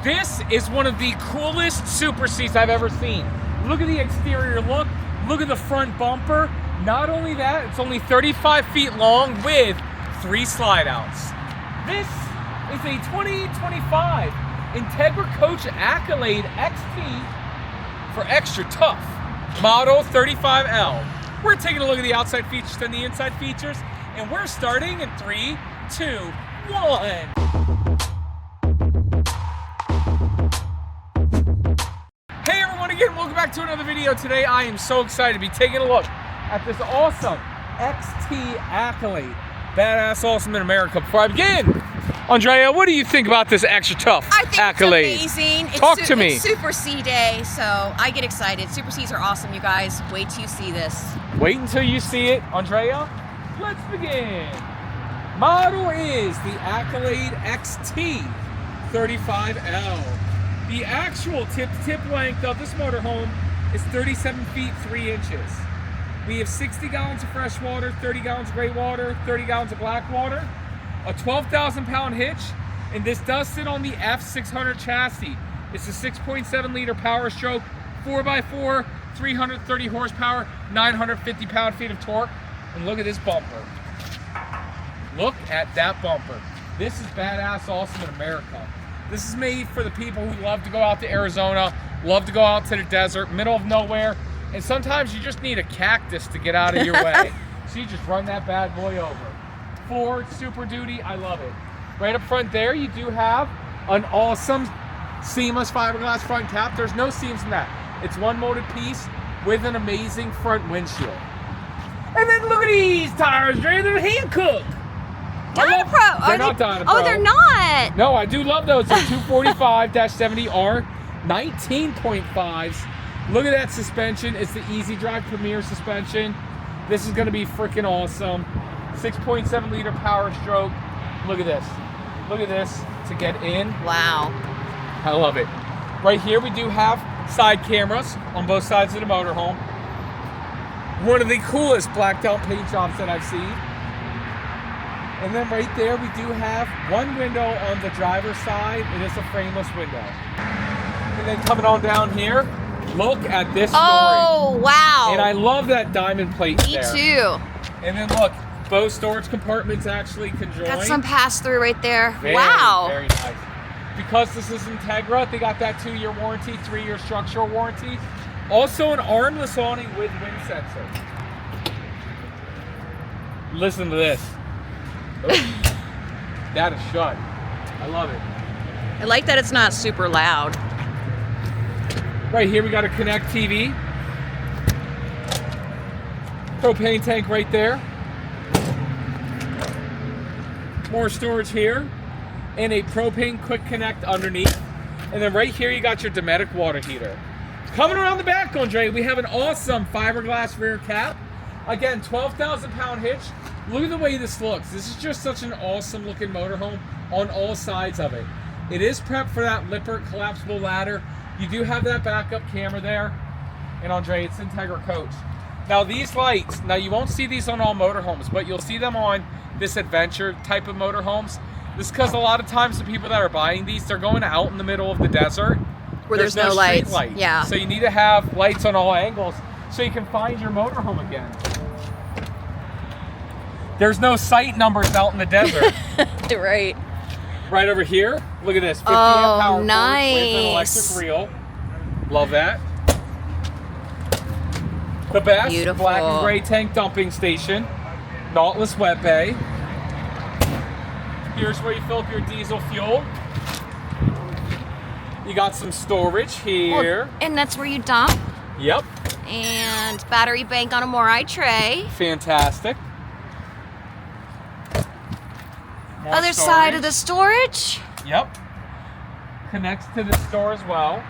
This is one of the coolest super seats I've ever seen. Look at the exterior look. Look at the front bumper. Not only that, it's only 35 feet long with 3 slide outs. This is a 2025 Integra Coach Accolade XT for extra tough Model 35L. We're taking a look at the outside features and the inside features, and we're starting in 3, 2, 1. Hey everyone, again, welcome back to another video. Today I am so excited to be taking a look at this awesome XT Accolade. Badass awesome in America. Before I begin, Andrea, what do you think about this extra tough Accolade? I think it's amazing. Talk to me. It's Super C Day, so I get excited. Super Cs are awesome, you guys. Wait till you see this. Wait until you see it. Andrea, let's begin. Model is the Accolade XT 35L. The actual tip-to-tip length of this motorhome is 37 feet 3 inches. We have 60 gallons of fresh water, 30 gallons of gray water, 30 gallons of black water, a 12,000 pound hitch, and this does sit on the F600 chassis. It's a 6.7 liter power stroke, 4x4, 330 horsepower, 950 pound-feet of torque. And look at this bumper. Look at that bumper. This is badass awesome in America. This is made for the people who love to go out to Arizona, love to go out to the desert, middle of nowhere, and sometimes you just need a cactus to get out of your way. So you just run that bad boy over. Ford Super Duty, I love it. Right up front there, you do have an awesome seamless fiberglass front cap. There's no seams in that. It's one molded piece with an amazing front windshield. And then look at these tires, Dre. They're hand-cooked. Dynapro. They're not Dynapro. Oh, they're not. No, I do love those. They're 245-70R 19.5s. Look at that suspension. It's the Easy Drive Premier suspension. This is going to be freaking awesome. 6.7 liter power stroke. Look at this. Look at this to get in. Wow. I love it. Right here we do have side cameras on both sides of the motorhome. One of the coolest blacked out paint jobs that I've seen. And then right there we do have one window on the driver's side. It is a frameless window. And then coming on down here, look at this storage. Oh, wow. And I love that diamond plate there. Me too. And then look, both storage compartments actually can join. Got some pass-through right there. Very, wow. Very nice. Because this is Integra, they got that 2-year warranty, 3-year structural warranty. Also an armless awning with wind sensor. Listen to this. That is shut. I love it. I like that it's not super loud. Right here we got a Connect TV. Propane tank right there. More storage here. And a propane quick connect underneath. And then right here you got your Dometic water heater. Coming around the back, Andre, we have an awesome fiberglass rear cap. Again, 12,000 pound hitch. Look at the way this looks. This is just such an awesome looking motorhome on all sides of it. It is prepped for that Lippert collapsible ladder. You do have that backup camera there. And Andre, it's Integra Coach. Now these lights, now you won't see these on all motorhomes, but you'll see them on this adventure type of motorhomes. This is because a lot of times the people that are buying these, they're going out in the middle of the desert. Where there's no lights. Light. Yeah. So you need to have lights on all angles so you can find your motorhome again. There's no site numbers out in the desert. Right. Right over here, look at this. 50 amp power nice. cord with an electric reel. Love that. The best Beautiful. black and gray tank dumping station. Nautilus wet bay. Here's where you fill up your diesel fuel. You got some storage here. Well, and that's where you dump. Yep. And battery bank on a Morai tray. Fantastic. More Other storage. side of the storage. Yep. Connects to the store as well.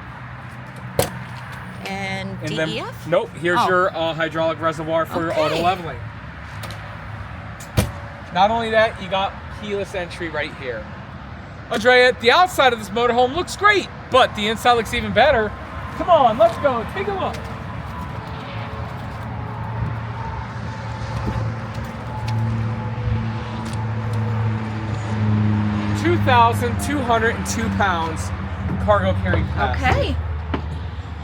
And And DEF? then, nope, here's your hydraulic reservoir for your auto leveling. Not only that, you got keyless entry right here. Andrea, the outside of this motorhome looks great, but the inside looks even better. Come on, let's go, take a look. 2,202 pounds, cargo carry capacity. Okay.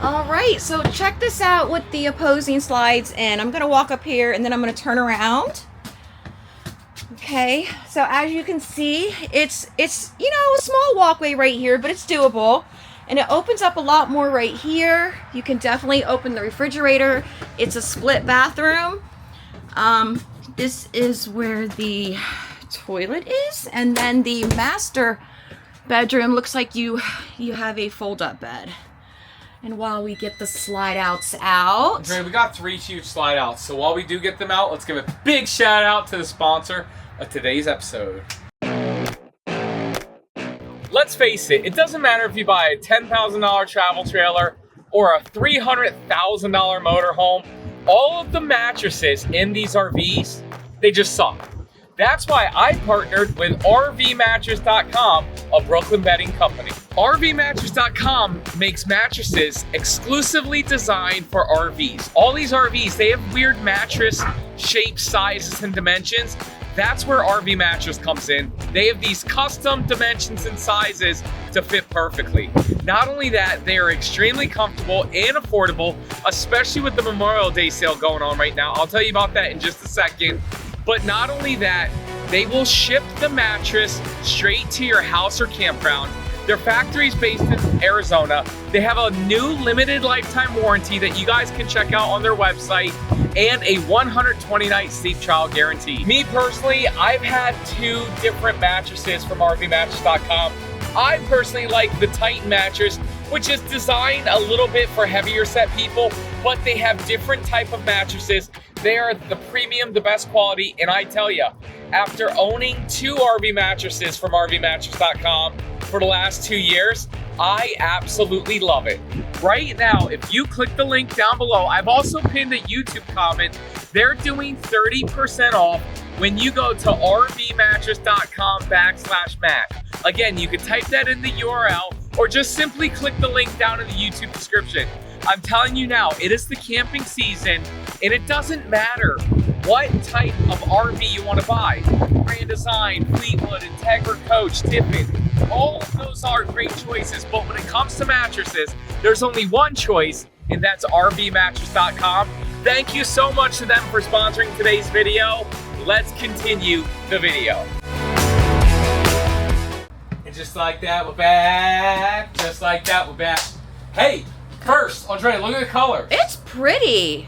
All right, so check this out with the opposing slides, and I'm gonna walk up here and then I'm gonna turn around. Okay, so as you can see, it's you know, a small walkway right here, but it's doable. And it opens up a lot more right here. You can definitely open the refrigerator. It's a split bathroom. This is where the toilet is, and then the master bedroom looks like you have a fold-up bed. And while we get the slide outs out, Andre, we got 3 huge slide outs. So while we do get them out, let's give a big shout out to the sponsor of today's episode. Let's face it, it doesn't matter if you buy a $10,000 travel trailer or a $300,000 motorhome, all of the mattresses in these RVs, they just suck. That's why I partnered with RVmattress.com, a Brooklyn bedding company. RVmattress.com makes mattresses exclusively designed for RVs. All these RVs, they have weird mattress shapes, sizes, and dimensions. That's where RV Mattress comes in. They have these custom dimensions and sizes to fit perfectly. Not only that, they are extremely comfortable and affordable, especially with the Memorial Day sale going on right now. I'll tell you about that in just a second. But not only that, they will ship the mattress straight to your house or campground. Their factory is based in Arizona. They have a new limited lifetime warranty that you guys can check out on their website, and a 120-night sleep trial guarantee. Me personally, I've had 2 different mattresses from RVmattress.com. I personally like the Titan mattress, which is designed a little bit for heavier set people, but they have different type of mattresses. They are the premium, the best quality, and I tell you, after owning 2 RV mattresses from RVmattress.com for the last 2 years, I absolutely love it. Right now, if you click the link down below, I've also pinned a YouTube comment. They're doing 30% off when you go to rvmattress.com/Matt. Again, you can type that in the URL or just simply click the link down in the YouTube description. I'm telling you now, it is the camping season, and it doesn't matter what type of RV you want to buy. Grand Design, Fleetwood, Integra Coach, Tiffin, all of those are great choices, but when it comes to mattresses, there's only one choice, and that's RVmattress.com. Thank you so much to them for sponsoring today's video. Let's continue the video. And just like that, we're back. Just like that, we're back. Hey, first, Andre, look at the color. it's pretty.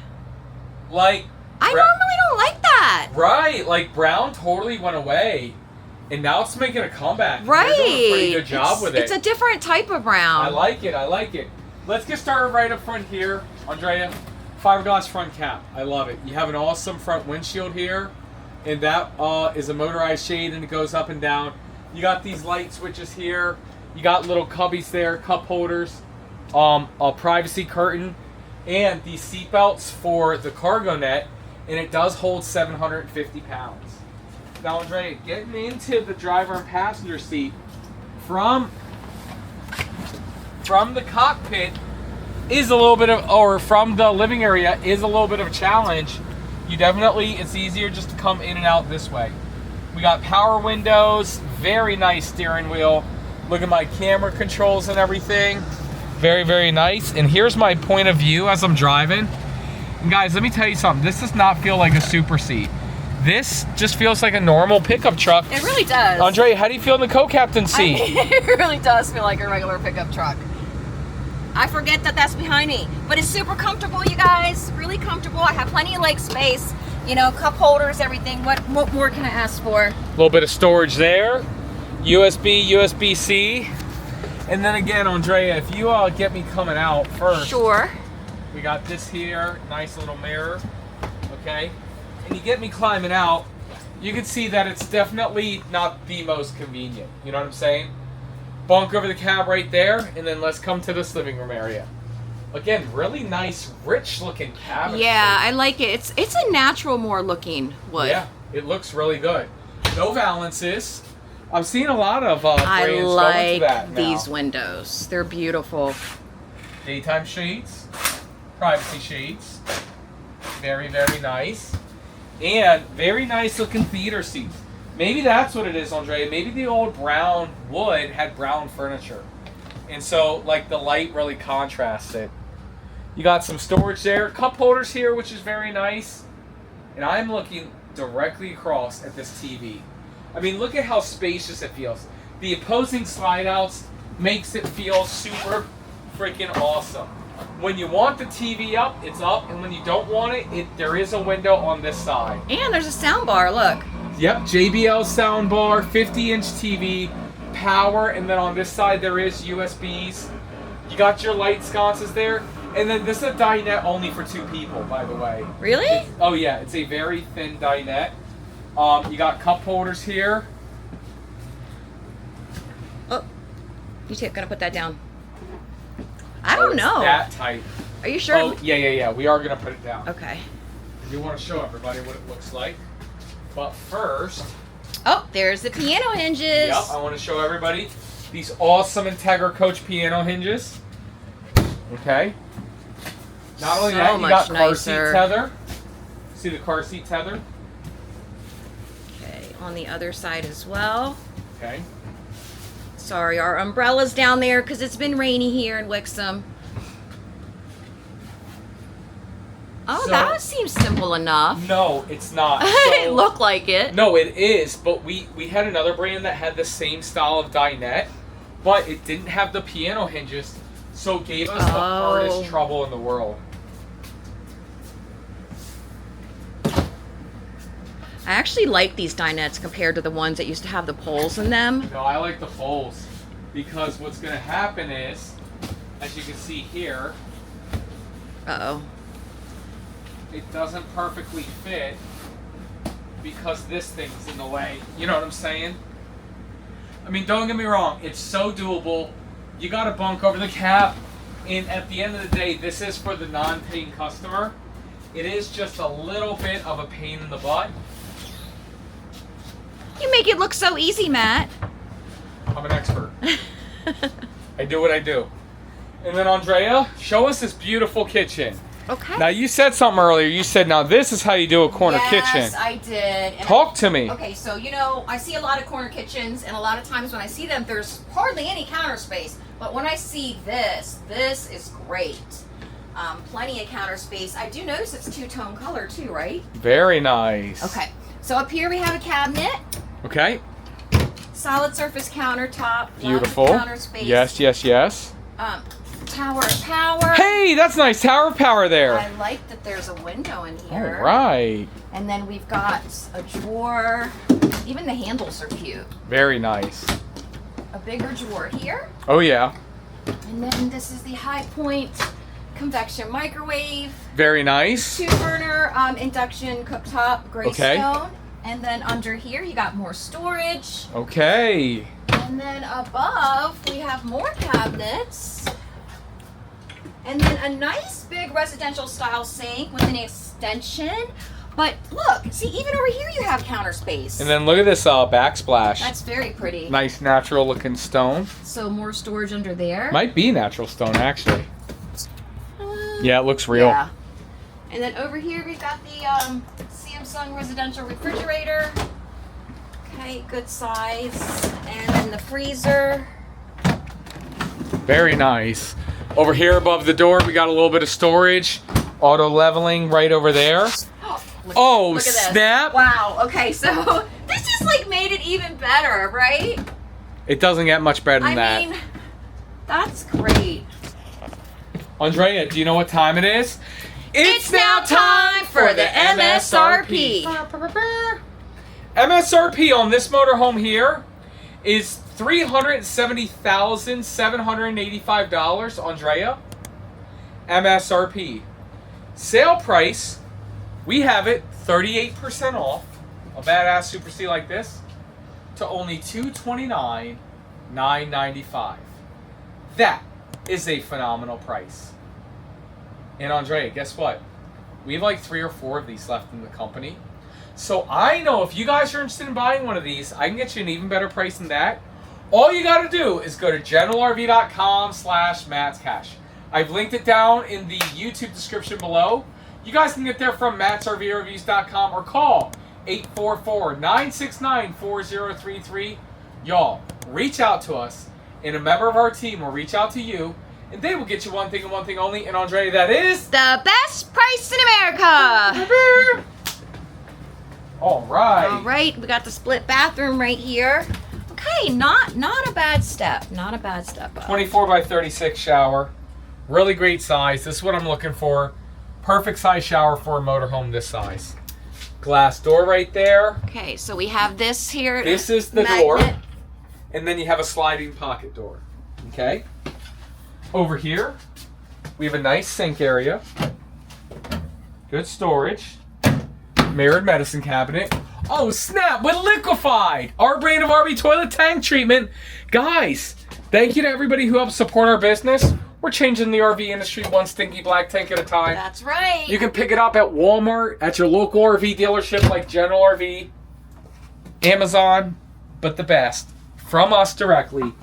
Like, I normally don't like that. right, like brown totally went away, and now it's making a comeback. Right. They're doing a pretty good job with it. It's a different type of brown. I like it. I like it. Let's get started right up front here, Andrea. Fiberglass front cap. I love it. You have an awesome front windshield here, and that is a motorized shade, and it goes up and down. You got these light switches here. You got little cubbies there, cup holders, a privacy curtain, and these seat belts for the cargo net, and it does hold 750 pounds. Now, Andre, getting into the driver and passenger seat from the cockpit is a little bit of, or from the living area is a little bit of a challenge. You definitely, it's easier just to come in and out this way. We got power windows, very nice steering wheel. Look at my camera controls and everything. Very, very nice. And here's my point of view as I'm driving. And guys, let me tell you something. This does not feel like a super seat. This just feels like a normal pickup truck. It really does. Andre, how do you feel in the co-captain seat? It really does feel like a regular pickup truck. I forget that that's behind me, but it's super comfortable, you guys. Really comfortable. I have plenty of leg space. You know, cup holders, everything. What more can I ask for? A little bit of storage there. USB, USB-C. And then again, Andrea, if you get me coming out first. Sure. We got this here, nice little mirror, okay? And you get me climbing out, you can see that it's definitely not the most convenient. You know what I'm saying? Bunk over the cab right there, and then let's come to this living room area. Again, really nice, rich-looking cabin. Yeah, I like it. It's a natural, more looking wood. Yeah, it looks really good. No valances. I'm seeing a lot of brands I going to like that now. these windows. They're beautiful. Daytime shades, privacy shades. Very, very nice. And very nice looking theater seats. Maybe that's what it is, Andre. Maybe the old brown wood had brown furniture. And so, like, the light really contrasts it. You got some storage there. Cup holders here, which is very nice. And I'm looking directly across at this TV. I mean, look at how spacious it feels. The opposing slide outs makes it feel super freaking awesome. When you want the TV up, it's up. And when you don't want it, there is a window on this side. And there's a sound bar, look. Yep, JBL sound bar, 50-inch TV, power, and then on this side there is USBs. You got your light sconces there. And then this is a dinette only for 2 people, by the way. Really? Oh yeah, it's a very thin dinette. You got cup holders here. Oh, you gonna put that down? I don't know. That tight. Are you sure? Oh yeah. We are gonna put it down. Okay. We want to show everybody what it looks like. But first, oh, there's the piano hinges. yep, I want to show everybody these awesome Integra Coach piano hinges. Okay. Not only So that, you got much car seat nicer. tether. See the car seat tether? Okay, on the other side as well. Okay. Sorry, our umbrella's down there because it's been rainy here in Wixom. Oh, So- that seems simple enough. No, it's not. It So- looked like it. No, it is, but we had another brand that had the same style of dinette, but it didn't have the piano hinges, so it gave us the hardest trouble in the world. I actually like these dinettes compared to the ones that used to have the poles in them. No, I like the poles, because what's going to happen is, as you can see here, Uh-oh. it doesn't perfectly fit because this thing's in the way. You know what I'm saying? I mean, don't get me wrong, it's so doable. You got to bunk over the cap, and at the end of the day, this is for the non-paying customer. It is just a little bit of a pain in the butt. You make it look so easy, Matt. I'm an expert. I do what I do. And then Andrea, show us this beautiful kitchen. Okay. Now you said something earlier. You said, now this is how you do a corner kitchen. Yes, I did. And Talk to me. Okay, so I see a lot of corner kitchens, and a lot of times when I see them, there's hardly any counter space. But when I see this is great. Plenty of counter space. I do notice it's two-tone color too, right? Very nice. Okay, so up here we have a cabinet, Okay. solid surface countertop, Beautiful. lots of counter space. Yes. Tower of power. Hey, that's nice. Tower of power there. I like that there's a window in here. All right. And then we've got a drawer. Even the handles are cute. Very nice. A bigger drawer here. Oh, yeah. And then this is the High Point convection microwave. Very nice. 2-burner induction cooktop, gray Okay. stone. And then under here you got more storage. Okay. And then above we have more cabinets. And then a nice big residential style sink with an extension. But look, see, even over here you have counter space. And then look at this backsplash. That's very pretty. Nice natural looking stone. So more storage under there. Might be natural stone, actually. Yeah, it looks real. Yeah. And then over here we've got the Samsung residential refrigerator. Okay, good size. And then the freezer. Very nice. Over here above the door, we got a little bit of storage. Auto leveling right over there. Oh, look at this. snap. Wow, okay, so this just like made it even better, right? It doesn't get much better than that. I mean, that's great. Andrea, do you know what time it is? It's now time for the MSRP. MSRP on this motorhome here is $370,785, Andrea. MSRP. Sale price, we have it 38% off a badass Super C like this to only $229,995. That is a phenomenal price. And Andrea, guess what? We have like 3 or 4 of these left in the company. So I know if you guys are interested in buying one of these, I can get you an even better price than that. All you got to do is go to generalrv.com/MattsCash. I've linked it down in the YouTube description below. You guys can get there from mattsrvreviews.com or call 844-969-4033. Y'all, reach out to us and a member of our team will reach out to you, and they will get you one thing and one thing only. And Andrea, that is the best price in America. All right. All right, we got the split bathroom right here. Okay, not a bad step. Not a bad step up. 24 by 36 shower. Really great size. This is what I'm looking for. Perfect size shower for a motorhome this size. Glass door right there. Okay, so we have this here. This is the door. And then you have a sliding pocket door. Okay. Over here, we have a nice sink area. Good storage. Mirrored medicine cabinet. Oh, snap, with Liquified, our brand of RV toilet tank treatment. Guys, thank you to everybody who helps support our business. We're changing the RV industry one stinky black tank at a time. That's right. You can pick it up at Walmart, at your local RV dealership like General RV, Amazon, but the best, from us directly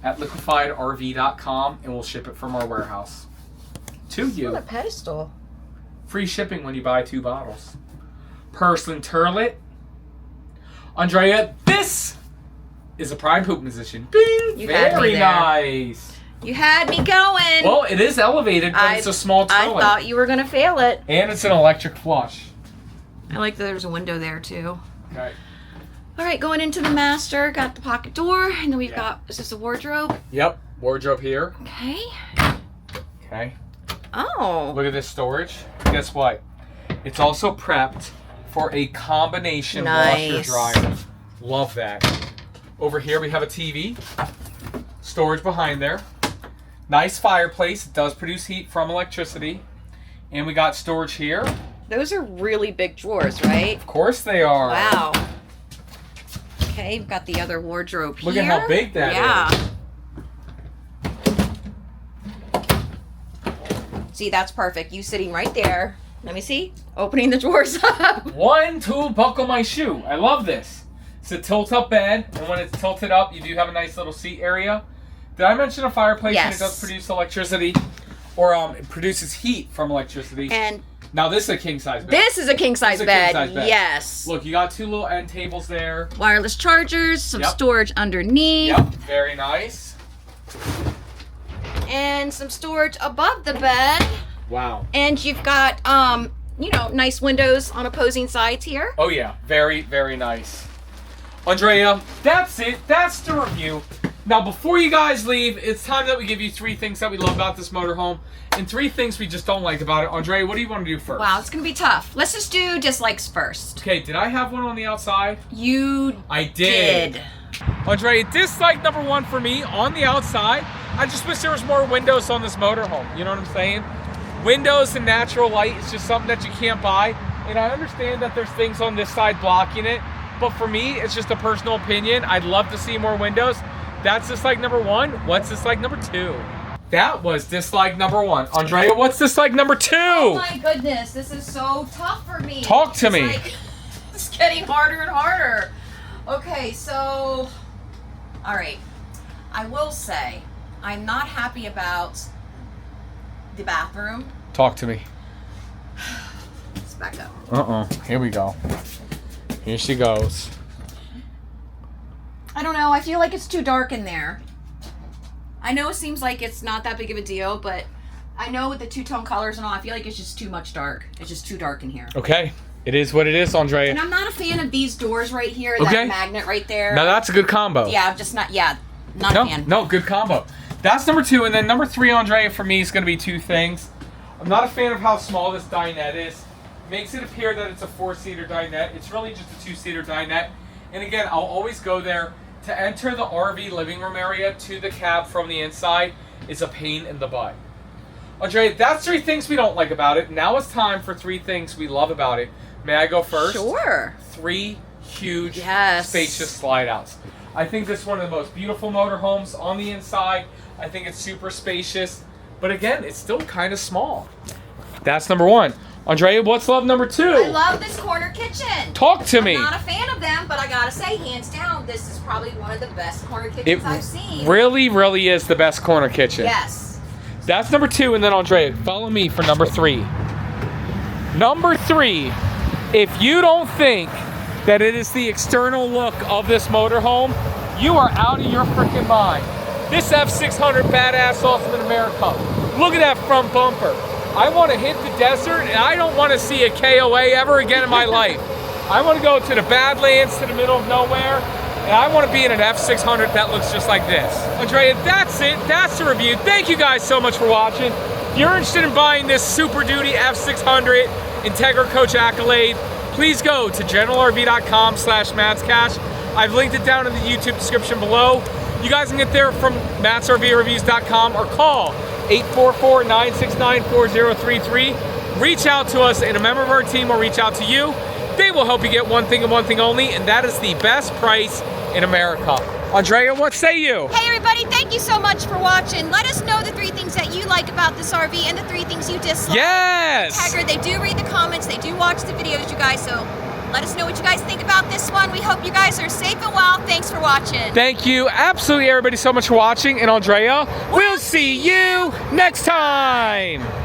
at liquifiedrv.com, and we'll ship it from our warehouse to you. On a pedestal. Free shipping when you buy 2 bottles. Porcelain turlet. Andrea, this is a prime poop position. Bing! You had me Very there. Nice. You had me going. Well, it is elevated, but it's a small toilet. I thought you were going to fail it. And it's an electric flush. I like that there's a window there, too. Okay. All right, going into the master. Got the pocket door, and then we've got, is this a wardrobe? Yep. Wardrobe here. Okay. Okay. Oh. Look at this storage. Guess what? It's also prepped for a combination washer dryer. Love that. Over here we have a TV. Storage behind there. Nice fireplace. It does produce heat from electricity. And we got storage here. Those are really big drawers, right? Of course they are. Wow. Okay, we've got the other wardrobe here. Look at how big that is. See, that's perfect. You sitting right there. Let me see. Opening the drawers up. 1, 2, buckle my shoe. I love this. It's a tilt-up bed, and when it's tilted up, you do have a nice little seat area. Did I mention a fireplace? Yes. And it does produce electricity, or it produces heat from electricity. And now this is a king-size bed. this is a king-size bed. king-size bed. Yes. Look, you got 2 little end tables there. Wireless chargers, some storage underneath. Yep, very nice. And some storage above the bed. Wow. And you've got, you know, nice windows on opposing sides here. Oh yeah, very, very nice. Andrea, that's it. That's the review. Now, before you guys leave, it's time that we give you 3 things that we love about this motorhome and 3 things we just don't like about it. Andrea, what do you want to do first? Wow, it's going to be tough. Let's just do dislikes first. Okay, did I have one on the outside? I did. Andrea, dislike number 1 for me on the outside. I just wish there was more windows on this motorhome. You know what I'm saying? Windows and natural light is just something that you can't buy. And I understand that there's things on this side blocking it. But for me, it's just a personal opinion. I'd love to see more windows. That's dislike number 1. What's dislike number 2? That was dislike number 1. Andrea, what's dislike number 2? Oh my goodness, this is so tough for me. Talk to me. Like, it's getting harder and harder. Okay, so, all right. I will say, I'm not happy about the bathroom. Talk to me. Let's back up. Here we go. Here she goes. I don't know. I feel like it's too dark in there. I know it seems like it's not that big of a deal, but I know with the 2-tone colors and all, I feel like it's just too much dark. It's just too dark in here. Okay. It is what it is, Andrea. And I'm not a fan of these doors right here, Okay. that magnet right there. Now that's a good combo. Yeah, I'm just not, not a fan. No, good combo. That's number 2, and then number 3, Andrea, for me is going to be 2 things. I'm not a fan of how small this dinette is. Makes it appear that it's a 4-seater dinette. It's really just a 2-seater dinette. And again, I'll always go there. To enter the RV living room area to the cab from the inside is a pain in the butt. Andrea, that's 3 things we don't like about it. Now it's time for 3 things we love about it. May I go first? Sure. 3 huge, Yes. spacious slide outs. I think this is one of the most beautiful motorhomes on the inside. I think it's super spacious. But again, it's still kind of small. That's number 1. Andrea, what's love number 2? I love this corner kitchen. Talk to me. I'm not a fan of them, but I gotta say, hands down, this is probably one of the best corner kitchens I've seen. Really, really is the best corner kitchen. Yes. That's number 2, and then Andrea, follow me for number 3. Number 3, if you don't think that it is the external look of this motorhome, you are out of your freaking mind. This F600 badass awesome in America. Look at that front bumper. I want to hit the desert and I don't want to see a KOA ever again in my life. I want to go to the Badlands, to the middle of nowhere, and I want to be in an F600 that looks just like this. Andrea, that's it. That's the review. Thank you guys so much for watching. If you're interested in buying this Super Duty F600 Integra Coach Accolade, please go to generalrv.com/mattscash. I've linked it down in the YouTube description below. You guys can get there from mattsrvreviews.com or call 844-969-4033. Reach out to us and a member of our team will reach out to you. They will help you get one thing and one thing only, and that is the best price in America. Andrea, what say you? Hey everybody, thank you so much for watching. Let us know the 3 things that you like about this RV and the 3 things you dislike. Yes! Integra, they do read the comments, they do watch the videos, you guys, so let us know what you guys think about this one. We hope you guys are safe and well. Thanks for watching. Thank you, absolutely everybody so much for watching, and Andrea, we'll see you next time!